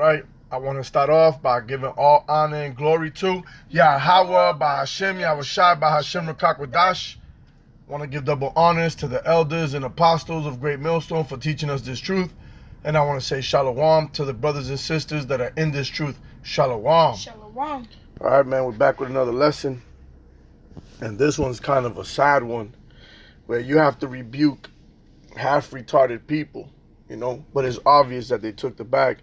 right? I want to start off by giving all honor and glory to Yahweh, by Hashem, Yahushai, by Hashem Rakakwadash. I want to give double honors to the elders and apostles of Great Millstone for teaching us this truth. And I want to say shalom to the brothers and sisters that are in this truth. Shalom. Shalom. All right, man, we're back with another lesson. And this one's kind of a sad one, where you have to rebuke half-retarded people, you know, but it's obvious that they took the bag.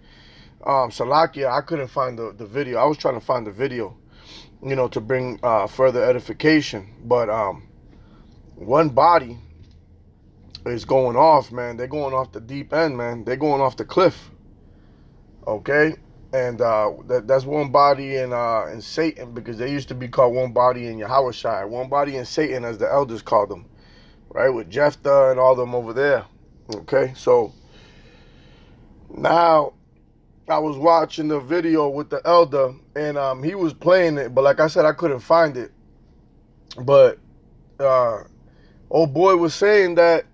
Salakia, I couldn't find the video. I was trying to find the video, you know, to bring further edification. But onebody is going off, man. They're going off the deep end, man. They're going off the cliff, okay? And that's onebody and Satan, because they used to be called onebody and Yahushai. Onebody and Satan, as the elders called them, right? With Jephthah and all them over there, okay? So now I was watching the video with the elder, and he was playing it, but like I said, I couldn't find it. But old boy was saying that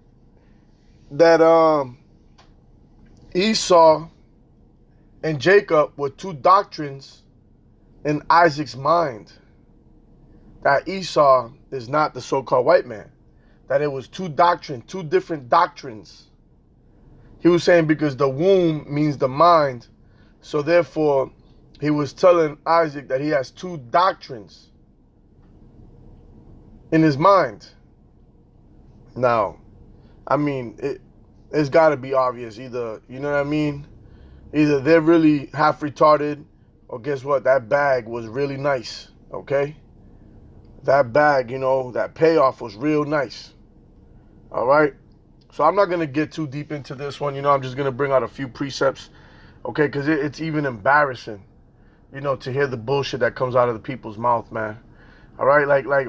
Esau and Jacob were two doctrines in Isaac's mind. That Esau is not the so-called white man. That it was two different doctrines. He was saying because the womb means the mind, so therefore he was telling Isaac that he has two doctrines in his mind. Now, I mean, it's got to be obvious. Either, you know what I mean? Either they're really half retarded, or guess what? That bag was really nice, okay? That bag, you know, that payoff was real nice. All right? So I'm not going to get too deep into this one. You know, I'm just going to bring out a few precepts, okay? Because it's even embarrassing, you know, to hear the bullshit that comes out of the people's mouth, man. All right? Like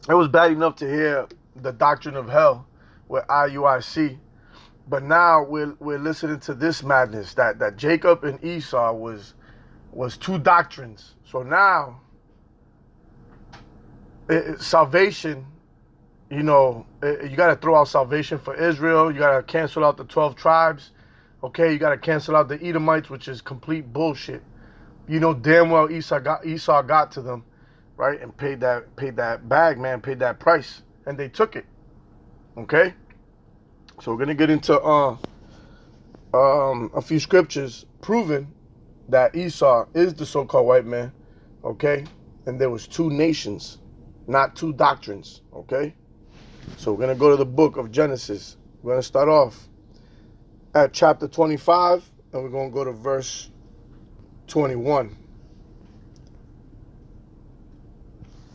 it was bad enough to hear the doctrine of hell with IUIC. But now we're listening to this madness that Jacob and Esau was two doctrines. So now salvation, you know, you got to throw out salvation for Israel. You got to cancel out the 12 tribes. Okay, you got to cancel out the Edomites, which is complete bullshit. You know damn well Esau got to them, right, and paid that bag, man, paid that price, and they took it. Okay. So we're going to get into a few scriptures proving that Esau is the so-called white man, okay? And there was two nations, not two doctrines, okay? So we're going to go to the book of Genesis. We're going to start off at chapter 25, and we're going to go to verse 21.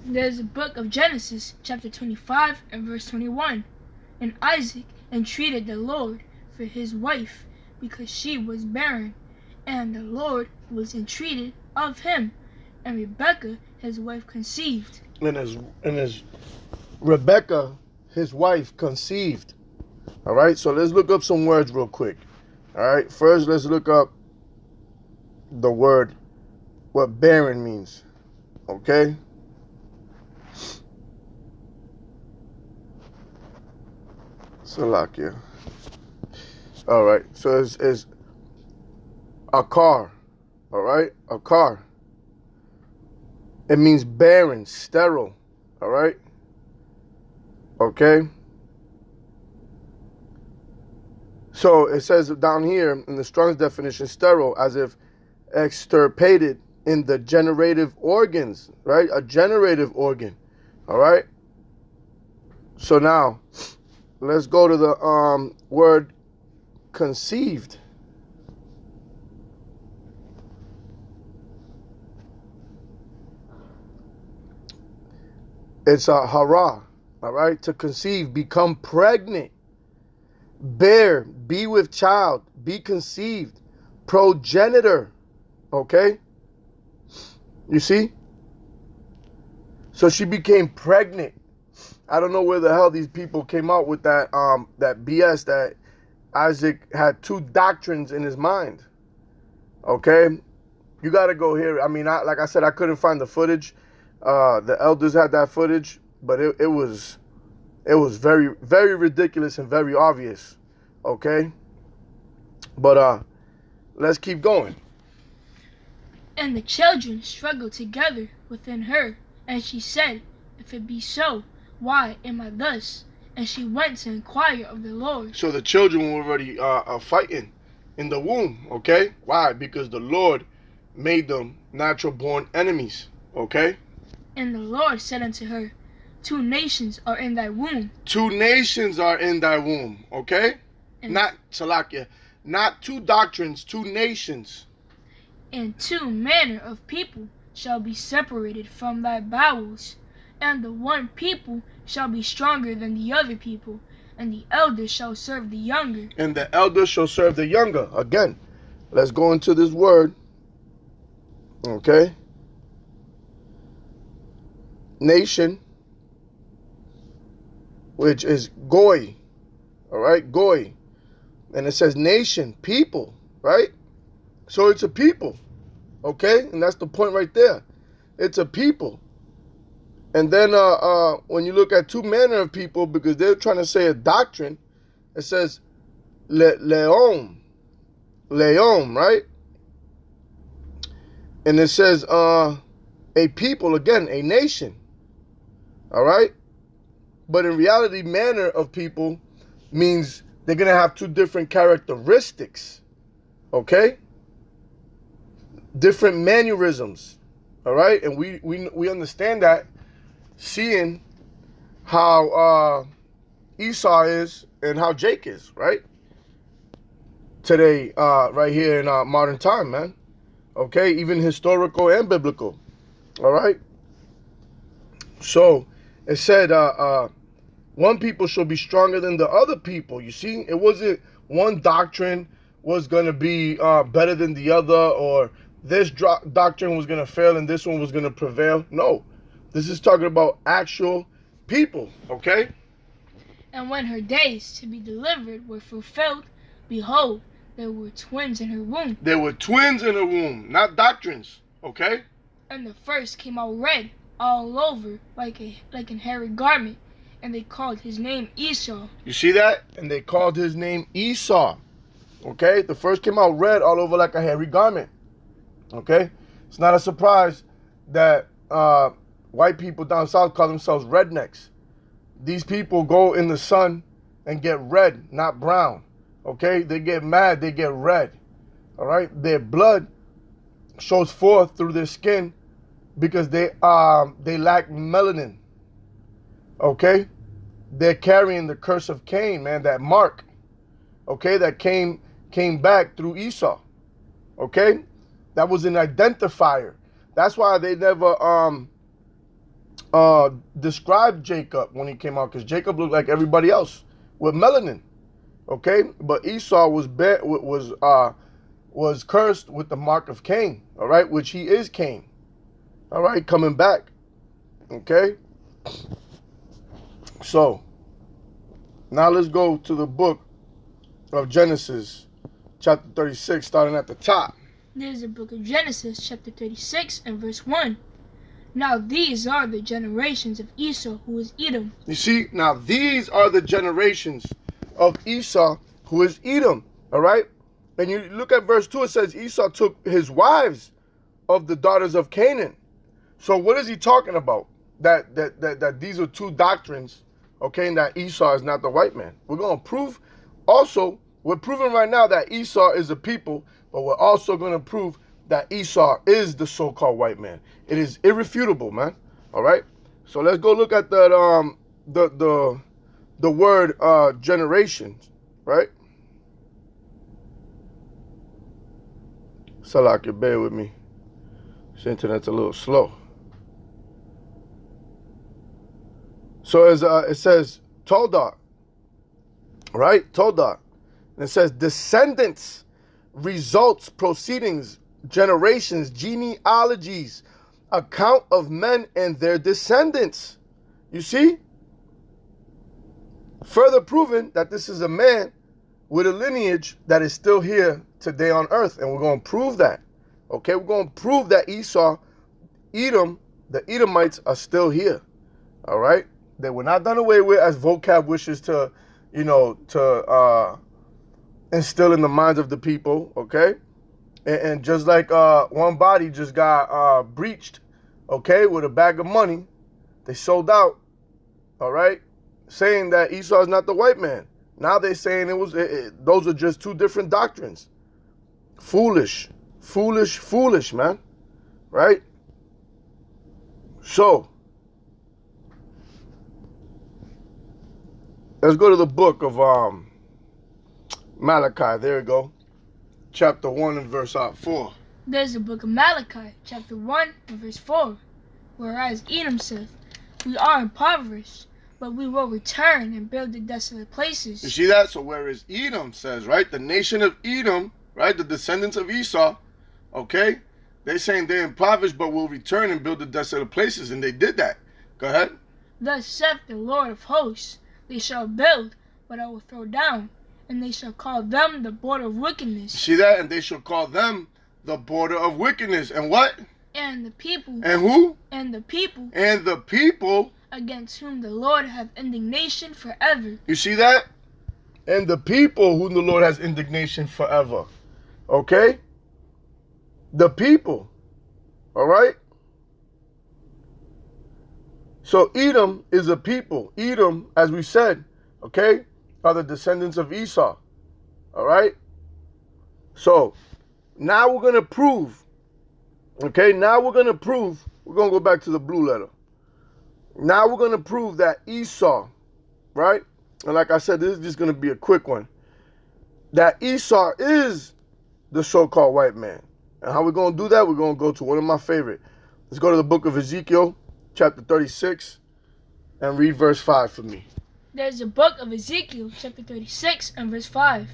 There's the book of Genesis, chapter 25 and verse 21. And Isaac entreated the Lord for his wife, because she was barren, and the Lord was entreated of him, and Rebekah his wife conceived. And as Rebekah his wife conceived. All right, so let's look up some words real quick. All right, first let's look up the word, what barren means. Okay. Salakia. All right, so it's a car. All right, a car. It means barren, sterile. All right. Okay. So it says down here in the Strong's definition, sterile, as if extirpated in the generative organs, right? A generative organ. All right. So now, let's go to the word conceived. It's a hara, all right? To conceive, become pregnant, bear, be with child, be conceived, progenitor, okay? You see? So she became pregnant. I don't know where the hell these people came out with that BS that Isaac had two doctrines in his mind. Okay? You got to go here. I mean, like I said, I couldn't find the footage. The elders had that footage, but it was very, very ridiculous and very obvious. Okay? But Let's keep going. And the children struggled together within her, and she said, If it be so, why am I thus? And she went to inquire of the Lord. So the children were already fighting in the womb, okay? Why? Because the Lord made them natural-born enemies, okay? And the Lord said unto her, 2 nations are in thy womb. 2 nations are in thy womb, okay? And not Salakia, not 2 doctrines, 2 nations. And 2 manner of people shall be separated from thy bowels, and the one people shall be stronger than the other people, and the elder shall serve the younger. And the elder shall serve the younger. Again, let's go into this word. Okay? Nation, which is goy. All right? Goy. And it says nation, people, right? So it's a people. Okay? And that's the point right there. It's a people. And then when you look at 2 manner of people, because they're trying to say a doctrine, it says leom, right? And it says a people, again, a nation. All right? But in reality, manner of people means they're going to have 2 different characteristics. Okay? Different mannerisms. All right? And we understand that seeing how Esau is and how Jake is, right? Today, right here in modern time, man. Okay? Even historical and biblical. All right? So, it said, one people shall be stronger than the other people. You see? It wasn't one doctrine was going to be better than the other, or this doctrine was going to fail and this one was going to prevail. No. This is talking about actual people, okay? And when her days to be delivered were fulfilled, behold, there were twins in her womb. There were twins in her womb, not doctrines, okay? And the first came out red all over like an hairy garment, and they called his name Esau. You see that? And they called his name Esau, okay? The first came out red all over like a hairy garment, okay? It's not a surprise that white people down south call themselves rednecks. These people go in the sun and get red, not brown. Okay? They get mad, they get red. All right? Their blood shows forth through their skin because they lack melanin. Okay? They're carrying the curse of Cain, man, that mark. Okay? That came back through Esau. Okay? That was an identifier. That's why they never described Jacob when he came out, because Jacob looked like everybody else with melanin. Okay, but Esau was cursed with the mark of Cain. All right, which he is Cain. All right, coming back. Okay, so now let's go to the book of Genesis, chapter 36, starting at the top. There's the book of Genesis, chapter 36, and verse 1. Now these are the generations of Esau, who is Edom. You see, now these are the generations of Esau, who is Edom. All right? And you look at verse 2, it says Esau took his wives of the daughters of Canaan. So what is he talking about? That these are 2 doctrines, okay, and that Esau is not the white man. We're going to prove also, we're proving right now that Esau is a people, but we're also going to prove that Esau is the so-called white man. It is irrefutable, man. All right? So let's go look at that the word generations, right? Salak, bear with me. This internet's a little slow. So as it says Toldar, right? Toldar. And it says descendants, results, proceedings, generations, genealogies, account of men and their descendants. You see? Further proven that this is a man with a lineage that is still here today on earth. And we're going to prove that. Okay? We're going to prove that Esau, Edom, the Edomites are still here. All right? They were not done away with as vocab wishes to, instill in the minds of the people. Okay? And just like One Body just got breached, okay, with a bag of money, they sold out, all right, saying that Esau is not the white man. Now they're saying those are just two different doctrines. Foolish, foolish, foolish, man, right? So, let's go to the book of Malachi. There we go. Chapter 1 and verse 4. There's the book of Malachi, chapter 1 and verse 4. Whereas Edom saith, we are impoverished, but we will return and build the desolate places. You see that? So whereas Edom says, right, the nation of Edom, right, the descendants of Esau, okay, they're saying they're impoverished, but will return and build the desolate places, and they did that. Go ahead. Thus saith the Lord of hosts, they shall build, but I will throw down, and they shall call them the border of wickedness. See that? And they shall call them the border of wickedness. And what? And the people. And who? And the people. And the people. Against whom the Lord hath indignation forever. You see that? And the people whom the Lord has indignation forever. Okay? The people. All right? So Edom is a people. Edom, as we said, okay, are the descendants of Esau. All right? So now we're going to prove, okay, we're going to go back to the blue letter. Now we're going to prove that Esau, right? And like I said, this is just going to be a quick one. That Esau is the so-called white man. And how we're going to do that? We're going to go to one of my favorite. Let's go to the book of Ezekiel, chapter 36, and read verse 5 for me. There's a book of Ezekiel, chapter 36, and verse 5.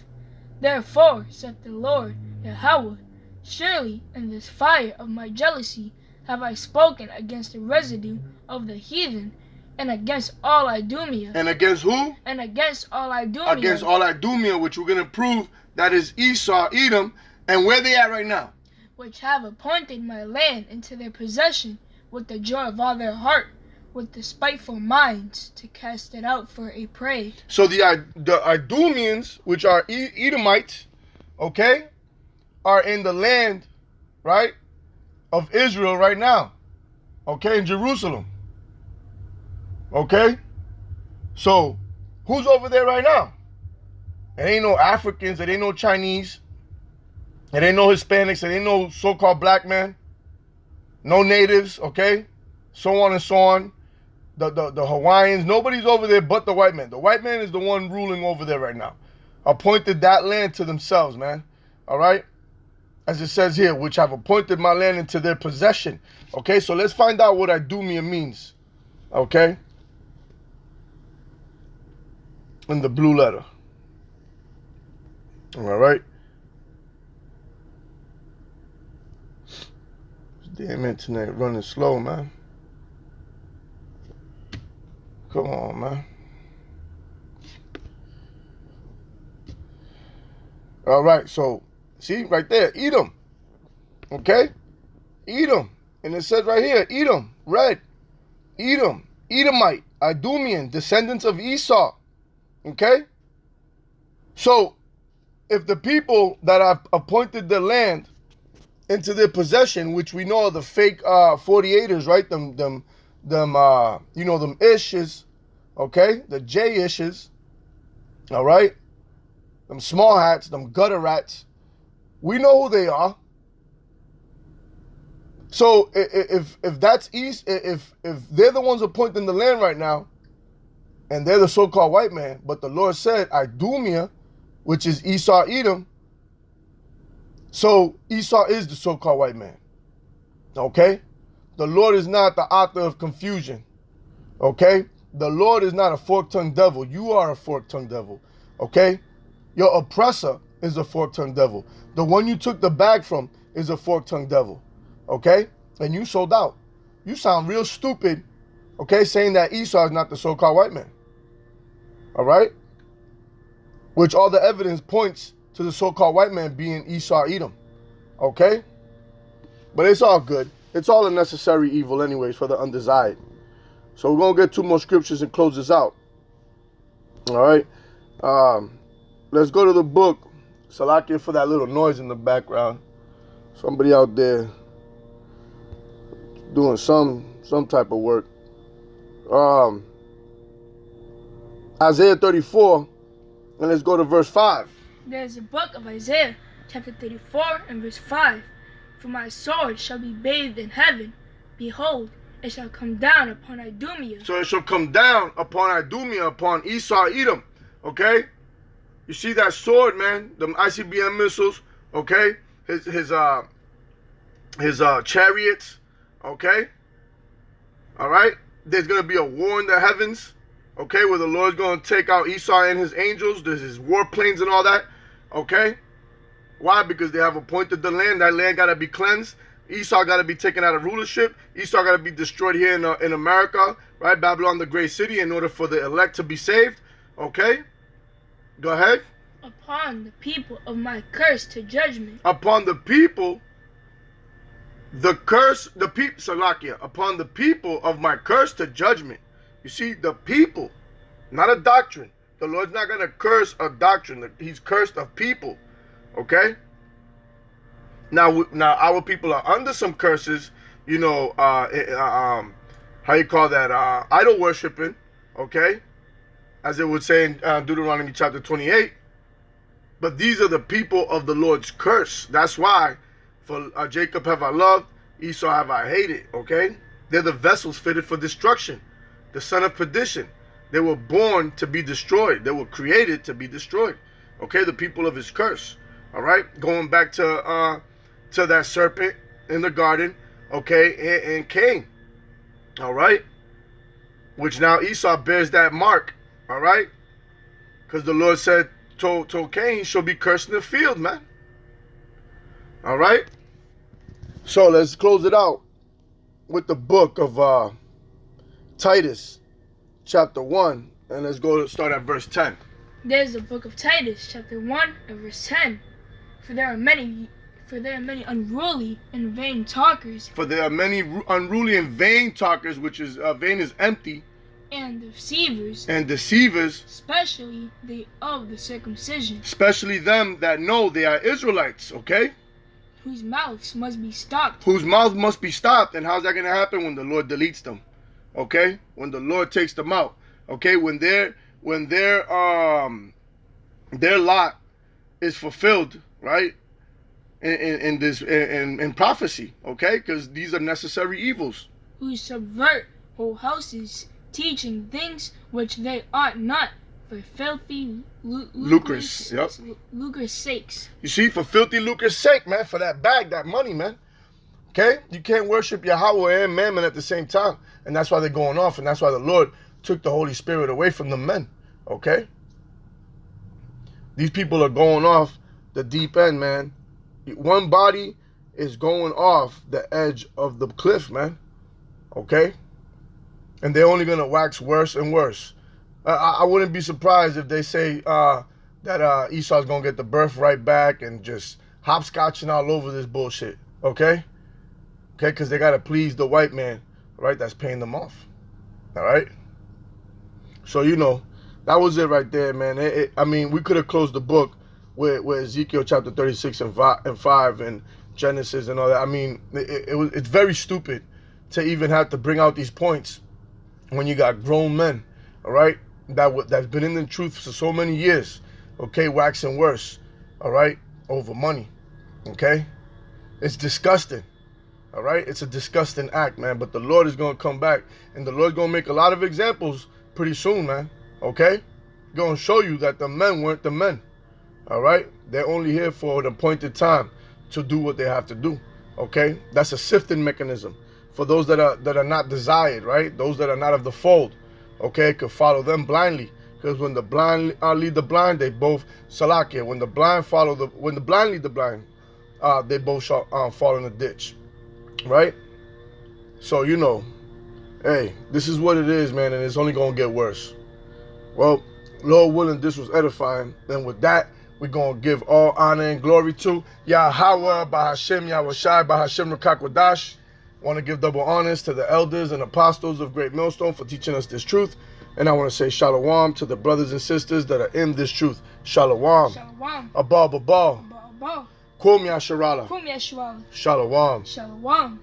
Therefore, saith the Lord, Yahweh, surely in this fire of my jealousy have I spoken against the residue of the heathen, and against all Idumea. And against who? And against all Idumea. Against all Idumea, which we're going to prove that is Esau, Edom. And where they at right now? Which have appointed my land into their possession with the joy of all their heart, with the spiteful minds, to cast it out for a prey. So the Idumeans, which are Edomites, okay, are in the land, right, of Israel right now, okay, in Jerusalem, okay? So who's over there right now? It ain't no Africans, it ain't no Chinese, it ain't no Hispanics, it ain't no so-called black man, no natives, okay, so on and so on. The Hawaiians, nobody's over there but the white man. The white man is the one ruling over there right now. Appointed that land to themselves, man. All right? As it says here, which have appointed my land into their possession. Okay, so let's find out what Idumea means. Okay? In the blue letter. All right? Damn internet running slow, man. Come on, man. All right, so see right there, Edom. Okay? Edom. And it says right here, Edom, red. Edom, Edomite, Idumean, descendants of Esau. Okay? So, if the people that have appointed the land into their possession, which we know are the fake 48ers, right? Them you know, them ishes, okay? The J-ishes, all right? Them small hats, them gutter rats. We know who they are. So if that's if they're the ones appointing the land right now, and they're the so-called white man, but the Lord said Idumea, which is Esau, Edom. So Esau is the so-called white man. Okay? The Lord is not the author of confusion. Okay? The Lord is not a fork-tongued devil. You are a fork-tongued devil. Okay? Your oppressor is a fork-tongued devil. The one you took the bag from is a fork-tongued devil. Okay? And you sold out. You sound real stupid, okay, saying that Esau is not the so-called white man. All right? Which all the evidence points to the so-called white man being Esau, Edom. Okay? But it's all good. It's all a necessary evil anyways for the undesired. So we're going to get two more scriptures and close this out. All right? Let's go to the book. Salakia for that little noise in the background. Somebody out there doing some type of work. Isaiah 34, and let's go to verse 5. There's a book of Isaiah, chapter 34 and verse 5. For my sword shall be bathed in heaven. Behold, it shall come down upon Idumea. So it shall come down upon Idumea, upon Esau, Edom. Okay? You see that sword, man? The ICBM missiles, okay? His chariots, okay? All right? There's going to be a war in the heavens, okay, where the Lord's going to take out Esau and his angels. There's his warplanes and all that, okay? Why? Because they have appointed the land. That land got to be cleansed. Esau got to be taken out of rulership. Esau got to be destroyed here in America, right? Babylon, the great city, in order for the elect to be saved, okay? Go ahead. Upon the people of my curse to judgment. Upon the people, the curse, the people, Salakia, upon the people of my curse to judgment. You see, the people, not a doctrine. The Lord's not going to curse a doctrine. He's cursed of people, okay? Now our people are under some curses, you know, how you call that, idol worshiping, okay? As it would say in Deuteronomy chapter 28. But these are the people of the Lord's curse. That's why, for Jacob have I loved, Esau have I hated, okay? They're the vessels fitted for destruction, the son of perdition. They were born to be destroyed. They were created to be destroyed, okay? The people of his curse, all right? Going back to that serpent in the garden, okay, and Cain, all right? Which now Esau bears that mark, all right? Because the Lord said, told Cain, he shall be cursed in the field, man. All right? So let's close it out with the book of Titus, chapter 1, and let's go start at verse 10. There's the book of Titus, chapter 1 and verse 10. For there are many unruly and vain talkers. For there are many unruly and vain talkers, which is vain is empty. And deceivers. And deceivers. Especially they of the circumcision. Especially them that know they are Israelites, okay? Whose mouths must be stopped. Whose mouths must be stopped. And how's that going to happen? When the Lord deletes them, okay? When the Lord takes them out, okay? When their lot is fulfilled, right? In prophecy, okay? Because these are necessary evils. Who subvert whole houses, teaching things which they ought not, for filthy lucre's sakes. You see, for filthy lucre's sake, man, for that bag, that money, man. Okay? You can't worship Yahweh and Mammon at the same time. And that's why they're going off, and that's why the Lord took the Holy Spirit away from the men. Okay? These people are going off the deep end, man. One body is going off the edge of the cliff, man. Okay? And they're only going to wax worse and worse. I wouldn't be surprised if they say that Esau's going to get the birthright back and just hopscotching all over this bullshit. Okay? Okay? Because they got to please the white man, right? That's paying them off. All right? So, you know, that was it right there, man. I mean, we could have closed the book with Ezekiel chapter 36 and 5 and Genesis and all that. I mean, it's very stupid to even have to bring out these points when you got grown men, all right, that's been in the truth for so many years, okay, waxing worse, all right, over money, okay? It's disgusting, all right? It's a disgusting act, man, but the Lord is going to come back, and the Lord's going to make a lot of examples pretty soon, man, okay? Going to show you that the men weren't the men, all right? They're only here for an appointed time to do what they have to do, okay? That's a sifting mechanism. For those that are not desired, right? Those that are not of the fold, okay, could follow them blindly. Because when the blind lead the blind, they both salakia. When the blind lead the blind, they both shall fall in the ditch, right? So you know, hey, this is what it is, man, and it's only gonna get worse. Well, Lord willing, this was edifying. And with that, we're gonna give all honor and glory to Yahweh, Bahashem, Yahushai, Bahashem Rakakwadash. Want to give double honors to the elders and apostles of Great Millstone for teaching us this truth. And I want to say shalom to the brothers and sisters that are in this truth. Shalom. Shalom. Abal, babal. Abal. Kum Yasharala. Kum Yashwala. Shalom. Shalom.